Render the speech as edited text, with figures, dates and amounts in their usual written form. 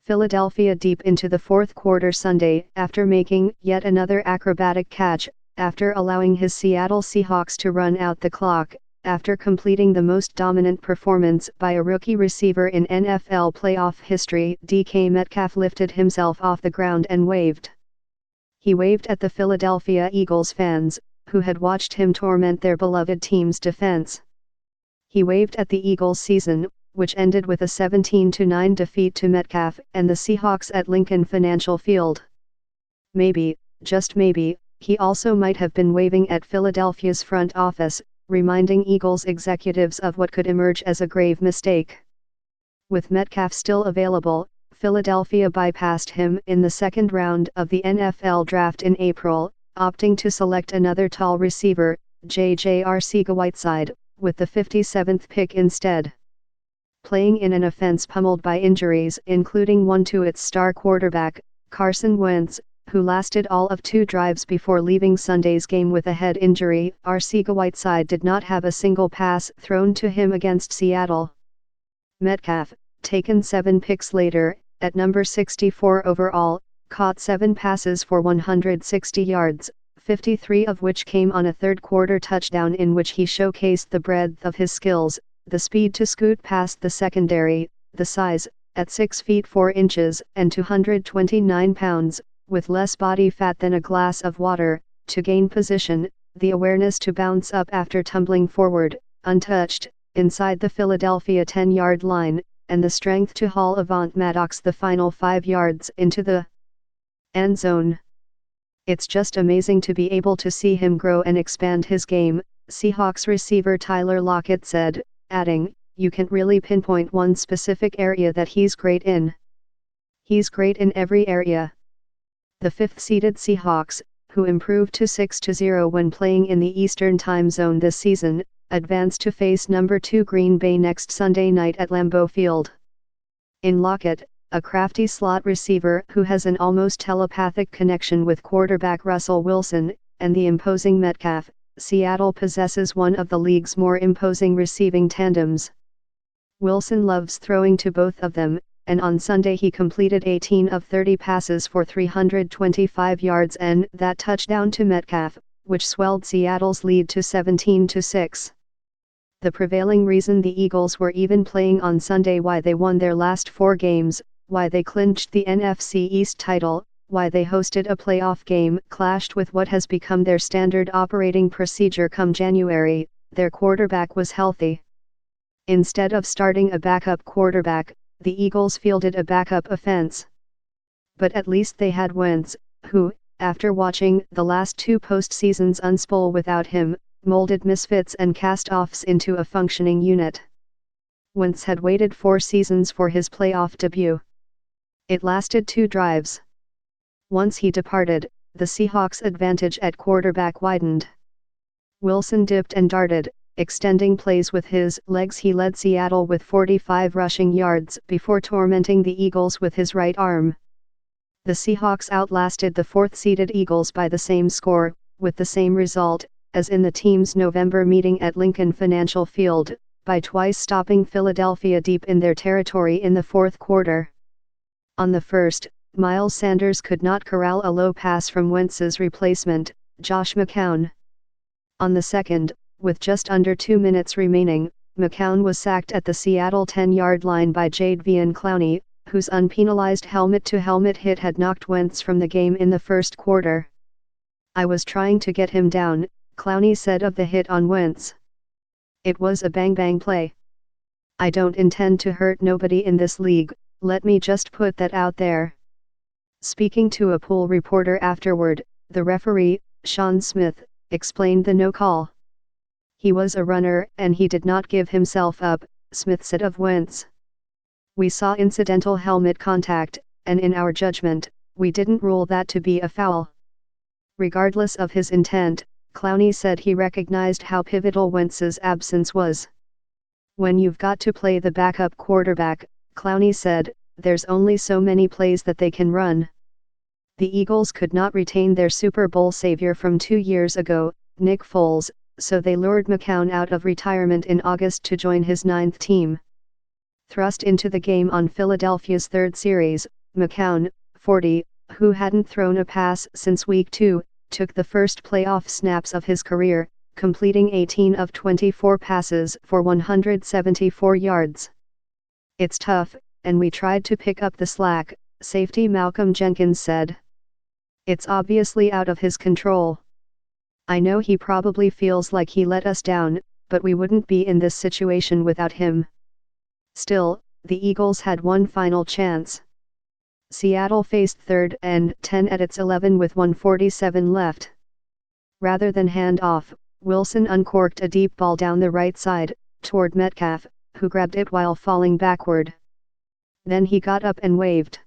Philadelphia deep into the fourth quarter Sunday after making yet another acrobatic catch, after allowing his Seattle Seahawks to run out the clock, after completing the most dominant performance by a rookie receiver in NFL playoff history. DK Metcalf lifted himself off the ground and waved. He waved at the Philadelphia Eagles fans, who had watched him torment their beloved team's defense. He waved at the Eagles' season, which ended with a 17-9 defeat to Metcalf and the Seahawks at Lincoln Financial Field. Maybe, just maybe, he also might have been waving at Philadelphia's front office, reminding Eagles executives of what could emerge as a grave mistake. With Metcalf still available, Philadelphia bypassed him in the second round of the NFL draft in April, opting to select another tall receiver, J.J. Arcega-Whiteside, with the 57th pick instead. Playing in an offense pummeled by injuries, including one to its star quarterback, Carson Wentz, who lasted all of 2 drives before leaving Sunday's game with a head injury, Arcega-Whiteside did not have a single pass thrown to him against Seattle. Metcalf, taken 7 picks later, at number 64 overall, caught 7 passes for 160 yards, 53 of which came on a third-quarter touchdown in which he showcased the breadth of his skills, the speed to scoot past the secondary, the size, at 6 feet 4 inches and 229 pounds, with less body fat than a glass of water, to gain position, the awareness to bounce up after tumbling forward, untouched, inside the Philadelphia 10-yard line, and the strength to haul Avant Maddox the final 5 yards into the end zone. It's just amazing to be able to see him grow and expand his game, Seahawks receiver Tyler Lockett said, adding, "You can't really pinpoint one specific area that he's great in. He's great in every area." The 5th-seeded Seahawks, who improved to 6-0 when playing in the Eastern Time Zone this season, advanced to face number 2 Green Bay next Sunday night at Lambeau Field. In Lockett, a crafty slot receiver who has an almost telepathic connection with quarterback Russell Wilson, and the imposing Metcalf, Seattle possesses one of the league's more imposing receiving tandems. Wilson loves throwing to both of them, and on Sunday he completed 18 of 30 passes for 325 yards and that touchdown to Metcalf, which swelled Seattle's lead to 17-6. The prevailing reason the Eagles were even playing on Sunday, why they won their last 4 games, why they clinched the NFC East title, why they hosted a playoff game, clashed with what has become their standard operating procedure come January: their quarterback was healthy. Instead of starting a backup quarterback, the Eagles fielded a backup offense. But at least they had Wentz, who, after watching the last 2 postseasons unspool without him, molded misfits and cast-offs into a functioning unit. Wentz had waited 4 seasons for his playoff debut. It lasted 2 drives. Once he departed, the Seahawks' advantage at quarterback widened. Wilson dipped and darted, extending plays with his legs. He led Seattle with 45 rushing yards before tormenting the Eagles with his right arm. The Seahawks outlasted the 4th-seeded Eagles by the same score, with the same result, as in the team's November meeting at Lincoln Financial Field, by twice stopping Philadelphia deep in their territory in the 4th quarter. On the first, Miles Sanders could not corral a low pass from Wentz's replacement, Josh McCown. On the second, with just under 2 minutes remaining, McCown was sacked at the Seattle 10-yard line by Jadeveon Clowney, whose unpenalized helmet-to-helmet hit had knocked Wentz from the game in the first quarter. "I was trying to get him down," Clowney said of the hit on Wentz. "It was a bang-bang play. I don't intend to hurt nobody in this league, let me just put that out there." Speaking to a pool reporter afterward, the referee, Sean Smith, explained the no call. "He was a runner and he did not give himself up," Smith said of Wentz. "We saw incidental helmet contact, and in our judgment, we didn't rule that to be a foul." Regardless of his intent, Clowney said he recognized how pivotal Wentz's absence was. "When you've got to play the backup quarterback," Clowney said, "there's only so many plays that they can run." The Eagles could not retain their Super Bowl savior from 2 years ago, Nick Foles, so they lured McCown out of retirement in August to join his 9th team. Thrust into the game on Philadelphia's third series, McCown, 40, who hadn't thrown a pass since week 2, took the first playoff snaps of his career, completing 18 of 24 passes for 174 yards. "It's tough, and we tried to pick up the slack," safety Malcolm Jenkins said. "It's obviously out of his control. I know he probably feels like he let us down, but we wouldn't be in this situation without him." Still, the Eagles had one final chance. Seattle faced 3rd and 10 at its 11 with 1:47 left. Rather than hand off, Wilson uncorked a deep ball down the right side, toward Metcalf, who grabbed it while falling backward. Then he got up and waved.